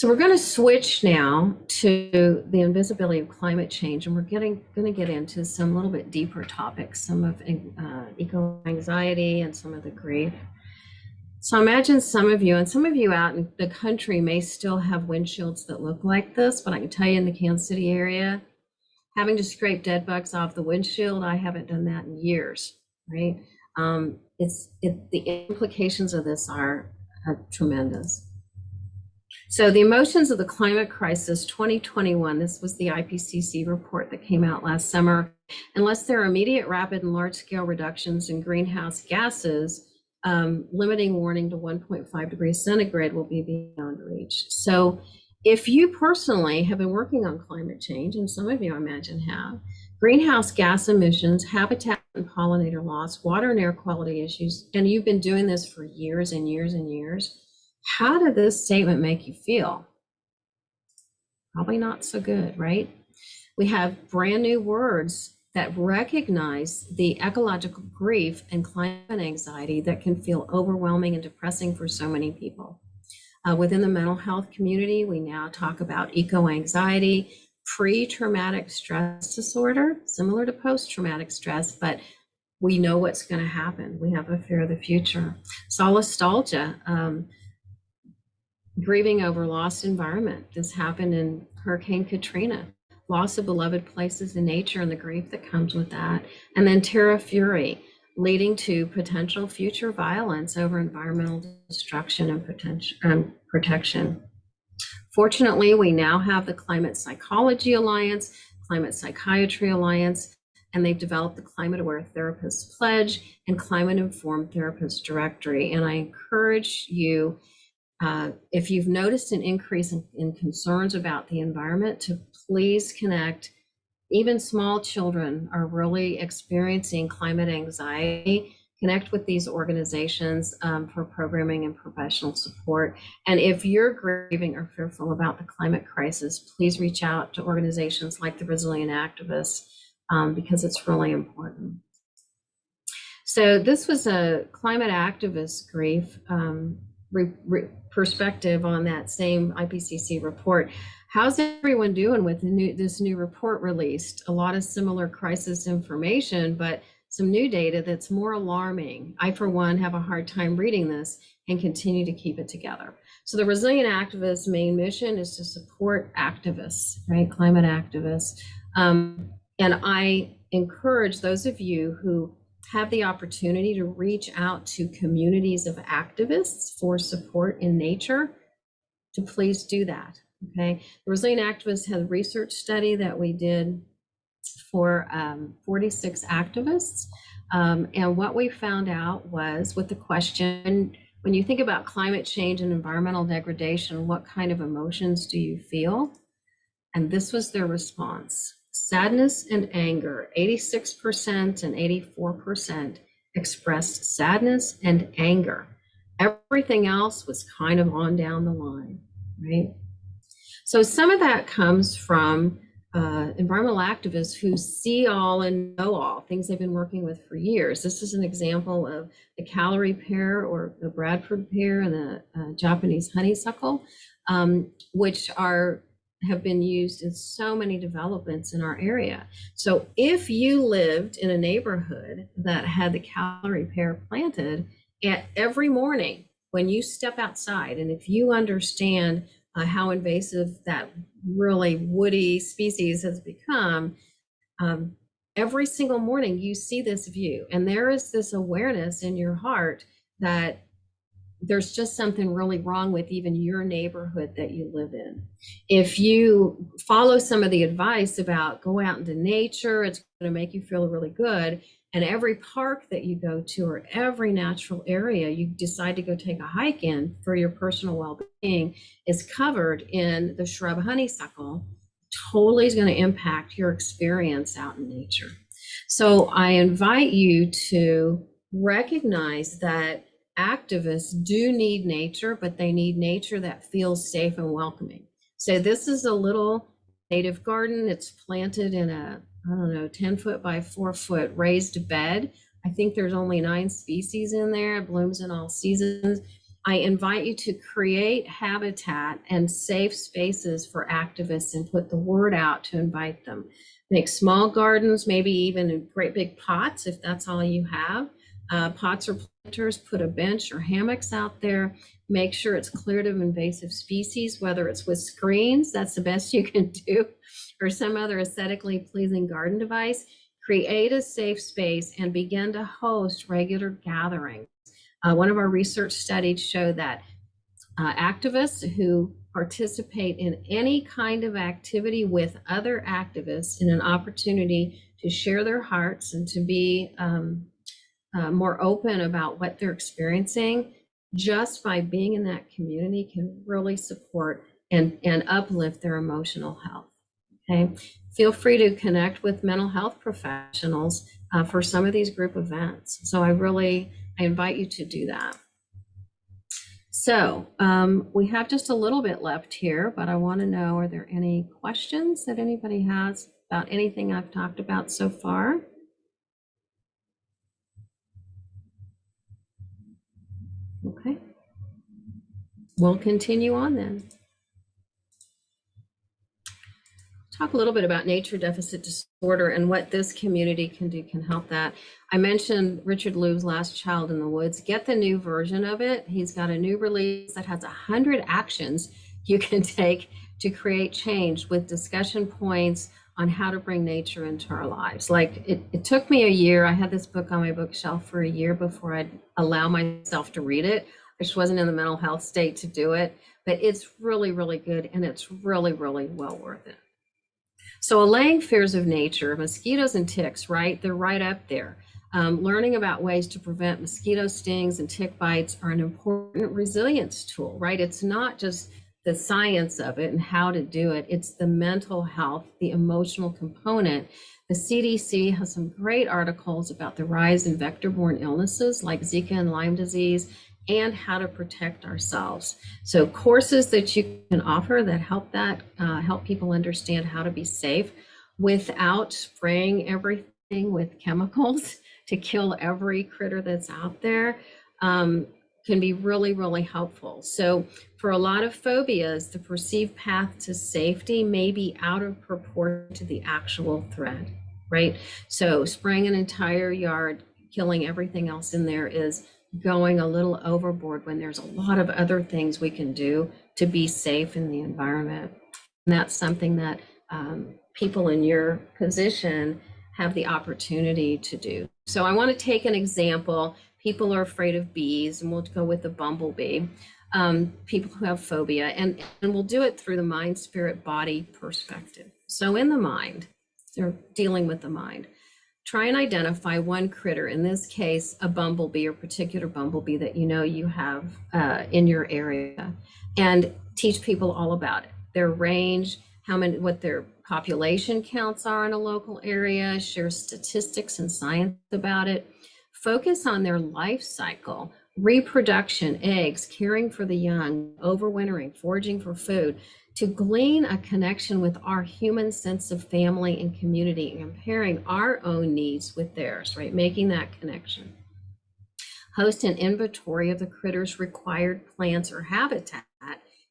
So we're going to switch now to the invisibility of climate change, and we're going to get into some little bit deeper topics, some of eco-anxiety and some of the grief. So imagine some of you, and some of you out in the country may still have windshields that look like this, but I can tell you in the Kansas City area, having to scrape dead bugs off the windshield, I haven't done that in years, right? The implications of this are tremendous. So the emotions of the climate crisis 2021, this was the IPCC report that came out last summer. Unless there are immediate, rapid, and large-scale reductions in greenhouse gases, limiting warning to 1.5 degrees centigrade will be beyond reach. So if you personally have been working on climate change, and some of you I imagine have, greenhouse gas emissions, habitat and pollinator loss, water and air quality issues, and you've been doing this for years and years and years, how did this statement make you feel? Probably not so good, right? We have brand new words that recognize the ecological grief and climate anxiety that can feel overwhelming and depressing for so many people. Within the mental health community, we now talk about eco-anxiety, pre-traumatic stress disorder, similar to post-traumatic stress, but we know what's going to happen. We have a fear of the future. Solastalgia, grieving over lost environment. This happened in Hurricane Katrina. Loss of beloved places in nature and the grief that comes with that. And then terra fury, leading to potential future violence over environmental destruction and protection. Fortunately, we now have the Climate Psychology Alliance, Climate Psychiatry Alliance, and they've developed the Climate Aware Therapist Pledge and Climate Informed Therapist Directory. And I encourage you, if you've noticed an increase in concerns about the environment, to please connect. Even small children are really experiencing climate anxiety. Connect with these organizations for programming and professional support. And if you're grieving or fearful about the climate crisis, please reach out to organizations like the Resilient Activists because it's really important. So this was a climate activist grief perspective on that same IPCC report. How's everyone doing with this new report released? A lot of similar crisis information, but some new data that's more alarming. I, for one, have a hard time reading this and continue to keep it together. So the Resilient Activists' main mission is to support activists, right? Climate activists. And I encourage those of you who have the opportunity to reach out to communities of activists for support in nature to please do that, okay? The Resilient Activists had a research study that we did for 46 activists. And what we found out was, with the question, when you think about climate change and environmental degradation, what kind of emotions do you feel? And this was their response. Sadness and anger, 86% and 84% expressed sadness and anger. Everything else was kind of on down the line, right? So some of that comes from environmental activists who see all and know all, things they've been working with for years. This is an example of the calorie pear or the Bradford pear and the Japanese honeysuckle, which have been used in so many developments in our area. So if you lived in a neighborhood that had the calorie pear planted, every morning when you step outside, and if you understand how invasive that really woody species has become, every single morning you see this view, and there is this awareness in your heart that there's just something really wrong with even your neighborhood that you live in. If you follow some of the advice about go out into nature, it's going to make you feel really good. And every park that you go to or every natural area you decide to go take a hike in for your personal well-being is covered in the shrub honeysuckle, totally is going to impact your experience out in nature. So I invite you to recognize that activists do need nature, but they need nature that feels safe and welcoming. So this is a little native garden. It's planted in a, 10-foot by 4-foot raised bed. I think there's only 9 species in there. It blooms in all seasons. I invite you to create habitat and safe spaces for activists and put the word out to invite them. Make small gardens, maybe even in great big pots if that's all you have. Pots or planters, put a bench or hammocks out there. Make sure it's cleared of invasive species, whether it's with screens, that's the best you can do, or some other aesthetically pleasing garden device. Create a safe space and begin to host regular gatherings. One of our research studies showed that activists who participate in any kind of activity with other activists in an opportunity to share their hearts and to be more open about what they're experiencing, just by being in that community can really support and uplift their emotional health. Okay, feel free to connect with mental health professionals for some of these group events. So I invite you to do that. So we have just a little bit left here, but I want to know, are there any questions that anybody has about anything I've talked about so far? Okay, we'll continue on then. Talk a little bit about nature deficit disorder and what this community can do, can help that. I mentioned Richard Lou's Last Child in the Woods. Get the new version of it. He's got a new release that has 100 actions you can take to create change, with discussion points on how to bring nature into our lives. Like it took me a year. I had this book on my bookshelf for a year before I'd allow myself to read it. I just wasn't in the mental health state to do it, but it's really, really good. And it's really, really well worth it. So allaying fears of nature, mosquitoes and ticks, right? They're right up there. Learning about ways to prevent mosquito stings and tick bites are an important resilience tool, right? It's not just the science of it and how to do it. It's the mental health, the emotional component. The CDC has some great articles about the rise in vector-borne illnesses like Zika and Lyme disease, and how to protect ourselves. So courses that you can offer that help people understand how to be safe without spraying everything with chemicals to kill every critter that's out there can be really, really helpful. So for a lot of phobias, the perceived path to safety may be out of proportion to the actual threat, right? So spraying an entire yard, killing everything else in there is going a little overboard when there's a lot of other things we can do to be safe in the environment. And that's something that people in your position have the opportunity to do. So I want to take an example. People are afraid of bees, and we'll go with the bumblebee. People who have phobia, and we'll do it through the mind, spirit, body perspective. So in the mind, they're dealing with the mind. Try and identify one critter, in this case, a bumblebee or particular bumblebee that you know you have in your area, and teach people all about it, their range, what their population counts are in a local area, share statistics and science about it, focus on their life cycle, reproduction, eggs, caring for the young, overwintering, foraging for food, to glean a connection with our human sense of family and community, and comparing our own needs with theirs, right? Making that connection. Host an inventory of the critter's required plants or habitat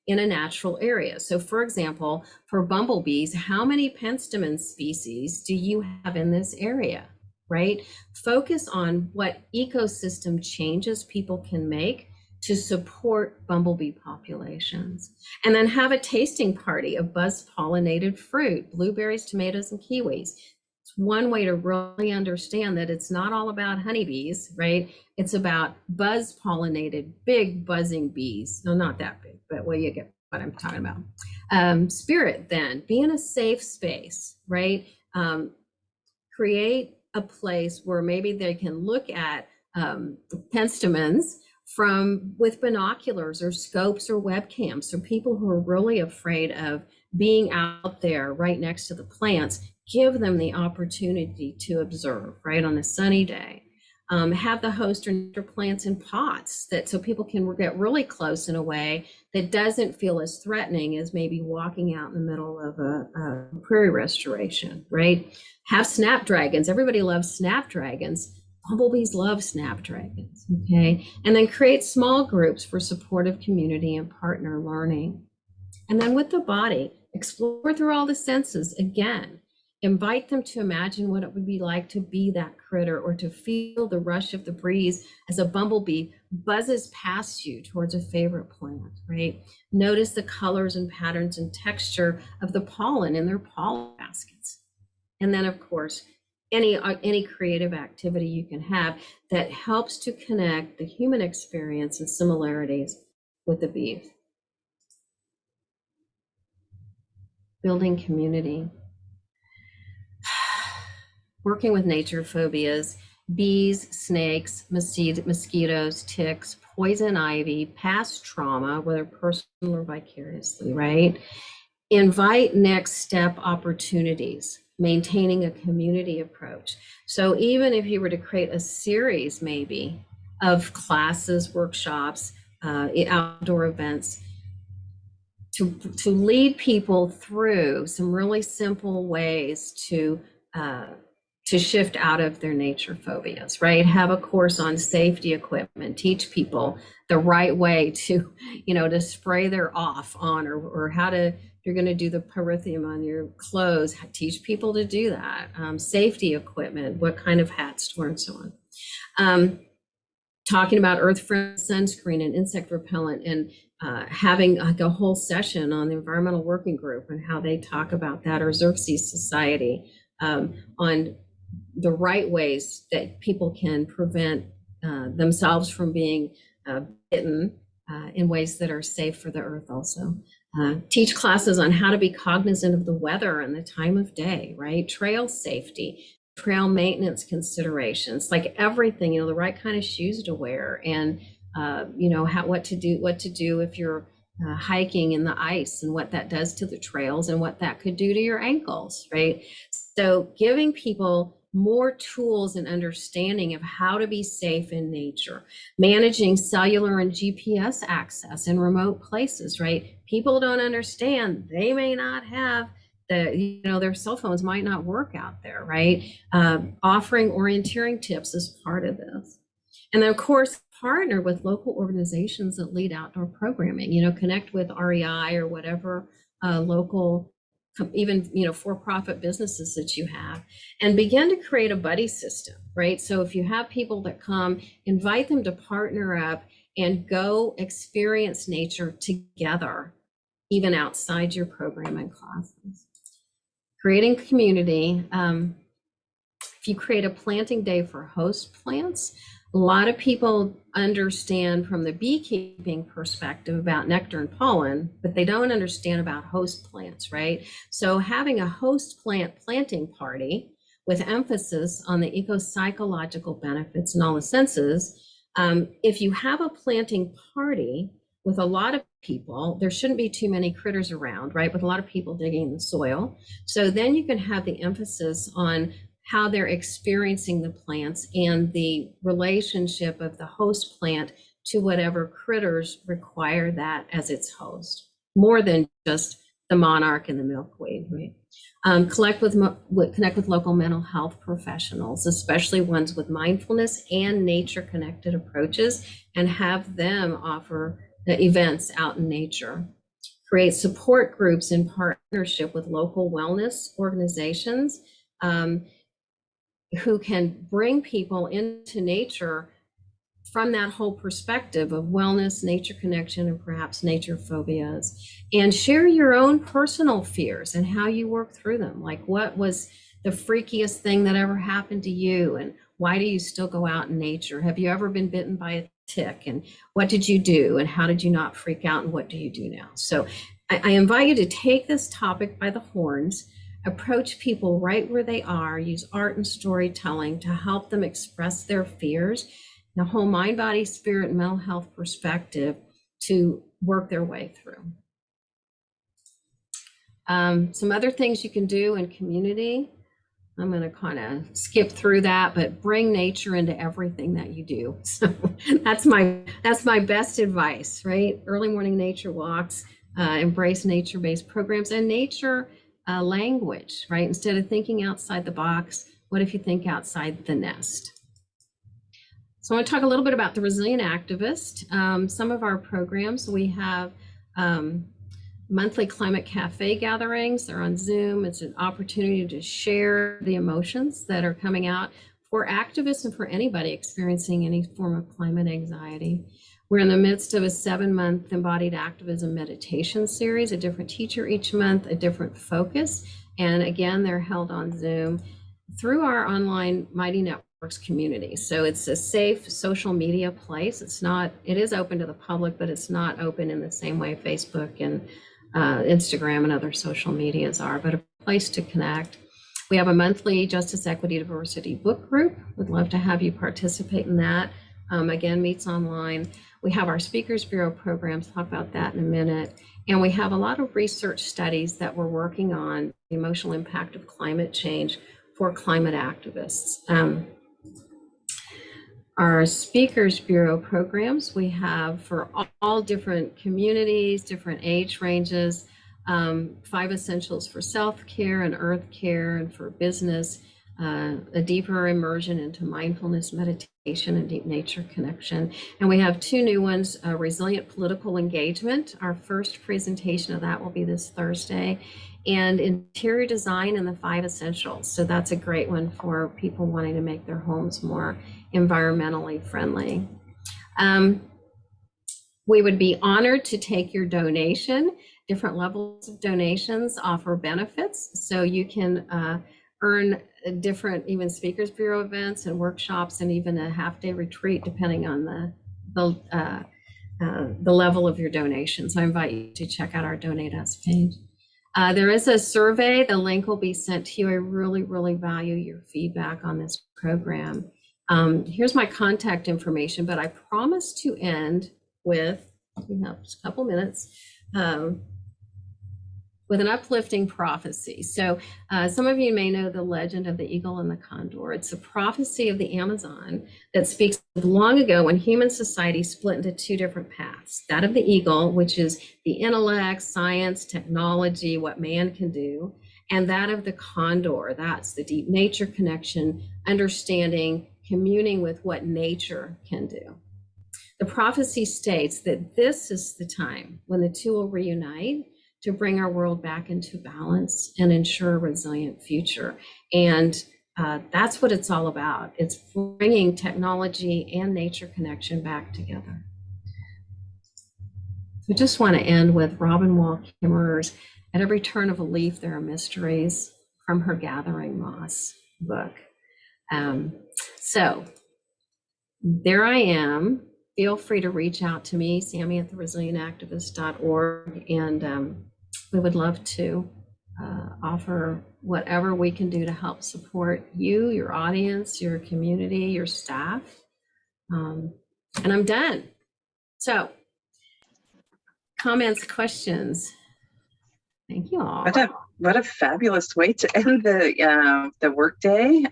in a natural area. So for example, for bumblebees, how many penstemon species do you have in this area, right? Focus on what ecosystem changes people can make to support bumblebee populations. And then have a tasting party of buzz-pollinated fruit, blueberries, tomatoes, and kiwis. It's one way to really understand that it's not all about honeybees, right? It's about buzz-pollinated, big buzzing bees. No, not that big, but well, you get what I'm talking about. Spirit then, be in a safe space, right? Create a place where maybe they can look at penstemons with binoculars or scopes or webcams. So people who are really afraid of being out there right next to the plants, give them the opportunity to observe, right, on a sunny day. Have the host or nurture plants in pots so people can get really close in a way that doesn't feel as threatening as maybe walking out in the middle of a prairie restoration, right? Have snapdragons. Everybody loves snapdragons. Bumblebees love snapdragons, okay? And then create small groups for supportive community and partner learning. And then with the body, explore through all the senses again. Invite them to imagine what it would be like to be that critter, or to feel the rush of the breeze as a bumblebee buzzes past you towards a favorite plant, right? Notice the colors and patterns and texture of the pollen in their pollen baskets. And then, of course, any creative activity you can have that helps to connect the human experience and similarities with the bees. Building community. Working with nature phobias, bees, snakes, mosquitoes, ticks, poison ivy, past trauma, whether personal or vicariously, right? Invite next step opportunities, maintaining a community approach. So even if you were to create a series maybe of classes, workshops, outdoor events, to lead people through some really simple ways to shift out of their nature phobias, right? Have a course on safety equipment, teach people the right way to, to spray their off on, or how to, if you're going to do the perithium on your clothes, teach people to do that. Safety equipment, what kind of hats to wear, and so on. Talking about earth-friendly sunscreen and insect repellent, and having like a whole session on the environmental working group and how they talk about that, or Xerxes Society on the right ways that people can prevent themselves from being bitten in ways that are safe for the earth also. Teach classes on how to be cognizant of the weather and the time of day, right? Trail safety, trail maintenance considerations, like everything, the right kind of shoes to wear, and what to do if you're hiking in the ice, and what that does to the trails, and what that could do to your ankles, right? So giving people more tools and understanding of how to be safe in nature, managing cellular and GPS access in remote places, right? People don't understand, they may not have their cell phones might not work out there, right? Offering orienteering tips is part of this. And then of course, partner with local organizations that lead outdoor programming, connect with REI or whatever local, even for-profit businesses that you have, and begin to create a buddy system, right? So if you have people that come, invite them to partner up and go experience nature together, even outside your programming classes. Creating community. If you create a planting day for host plants, a lot of people understand from the beekeeping perspective about nectar and pollen, but they don't understand about host plants, right? So having a host plant planting party with emphasis on the eco-psychological benefits and all the senses. If you have a planting party with a lot of people, there shouldn't be too many critters around, right? With a lot of people digging the soil. So then you can have the emphasis on how they're experiencing the plants and the relationship of the host plant to whatever critters require that as its host, more than just the monarch and the milkweed, right? Connect with local mental health professionals, especially ones with mindfulness and nature-connected approaches, and have them offer the events out in nature. Create support groups in partnership with local wellness organizations who can bring people into nature from that whole perspective of wellness, nature connection, and perhaps nature phobias, and share your own personal fears and how you work through them. Like, what was the freakiest thing that ever happened to you, and why do you still go out in nature? Have you ever been bitten by a tick, and what did you do, and how did you not freak out, and what do you do now? So I invite you to take this topic by the horns, approach people right where they are, use art and storytelling to help them express their fears, the whole mind, body, spirit, and mental health perspective to work their way through. Some other things you can do in community. I'm going to kind of skip through that, but bring nature into everything that you do. So that's my best advice, right? Early morning nature walks, embrace nature-based programs, and nature language, right? Instead of thinking outside the box, what if you think outside the nest? So I want to talk a little bit about the Resilient Activist. Some of our programs, we have monthly climate cafe gatherings. They're on Zoom. It's an opportunity to share the emotions that are coming out for activists and for anybody experiencing any form of climate anxiety. We're in the midst of a 7-month embodied activism meditation series, a different teacher each month, a different focus. And again, they're held on Zoom through our online Mighty Networks community. So it's a safe social media place. It is open to the public, but it's not open in the same way Facebook and Instagram and other social medias are, but a place to connect. We have a monthly Justice, Equity, Diversity book group. Would love to have you participate in that. Again, meets online. We have our Speakers Bureau programs, talk about that in a minute. And we have a lot of research studies that we're working on the emotional impact of climate change for climate activists. Our Speakers Bureau programs, we have for all different communities, different age ranges, 5 essentials for self-care and earth care and for business, a deeper immersion into mindfulness, meditation, and deep nature connection. And we have 2 new ones, resilient political engagement. Our first presentation of that will be this Thursday, and interior design and the 5 essentials. So that's a great one for people wanting to make their homes more environmentally friendly. We would be honored to take your donation. Different levels of donations offer benefits, so you can earn different even Speakers Bureau events and workshops and even a half-day retreat depending on the level of your donation. So I invite you to check out our Donate Us page. There is a survey. The link will be sent to you. I really, really value your feedback on this program. Here's my contact information, but I promise to end with, we have just a couple minutes, with an uplifting prophecy. So some of you may know the legend of the eagle and the condor. It's a prophecy of the Amazon that speaks of long ago when human society split into 2 different paths. That of the eagle, which is the intellect, science, technology, what man can do, and that of the condor, that's the deep nature connection, understanding, communing with what nature can do. The prophecy states that this is the time when the 2 will reunite to bring our world back into balance and ensure a resilient future. And that's what it's all about. It's bringing technology and nature connection back together. We just want to end with Robin Wall Kimmerer's At Every Turn of a Leaf, There Are Mysteries, from her Gathering Moss book. So there I am. Feel free to reach out to me, Sammy at theresilientactivist.org, and we would love to offer whatever we can do to help support you, your audience, your community, your staff. And I'm done. So, comments, questions? Thank you all. What a fabulous way to end the workday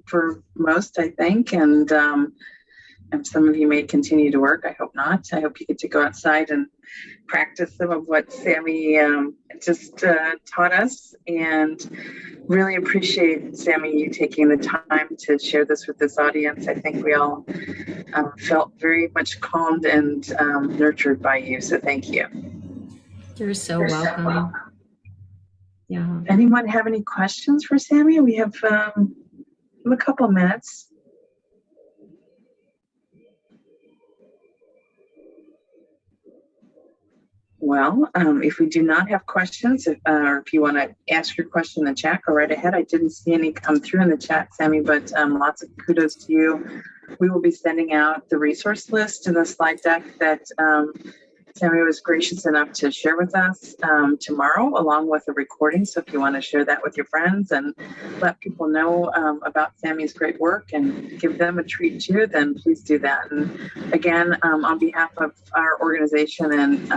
for most, I think, and some of you may continue to work. I hope not. I hope you get to go outside and practice some of what Sammy just taught us, and really appreciate, Sammy, you taking the time to share this with this audience. I think we all felt very much calmed and nurtured by you, so thank you. You're so welcome. Yeah. Anyone have any questions for Sammy? We have a couple minutes. Well, if we do not have questions, or if you want to ask your question in the chat, go right ahead. I didn't see any come through in the chat, Sammy, but lots of kudos to you. We will be sending out the resource list in the slide deck that Sammy was gracious enough to share with us tomorrow, along with a recording. So if you want to share that with your friends and let people know about Sammy's great work and give them a treat too, then please do that. And again, on behalf of our organization and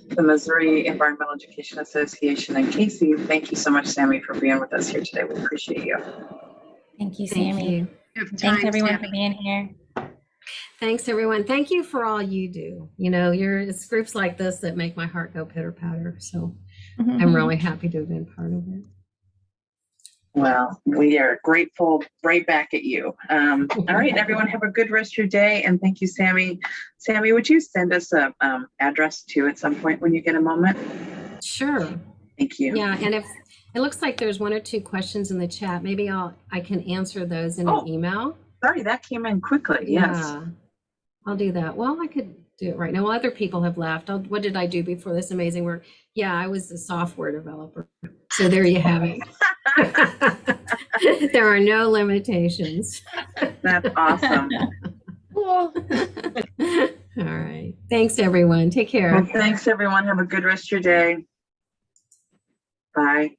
the Missouri Environmental Education Association and Casey, thank you so much, Sammy, for being with us here today. We appreciate you. Thank you, Sammy. Thank you. Thanks everyone for being here. Thanks, everyone. Thank you for all you do. You know, it's groups like this that make my heart go pitter patter. So I'm really happy to have been part of it. Well, we are grateful right back at you. All right, everyone, have a good rest of your day. And thank you, Sammy. Sammy, would you send us a address too at some point when you get a moment? Sure. Thank you. Yeah, and if it looks like there's 1 or 2 questions in the chat, maybe I can answer those in an email. Sorry, that came in quickly. Yes. Yeah, I'll do that. Well, I could do it right now. Well, other people have left. What did I do before this amazing work? Yeah, I was a software developer. So there you have it. There are no limitations. That's awesome. All right. Thanks, everyone. Take care. Well, thanks, everyone. Have a good rest of your day. Bye.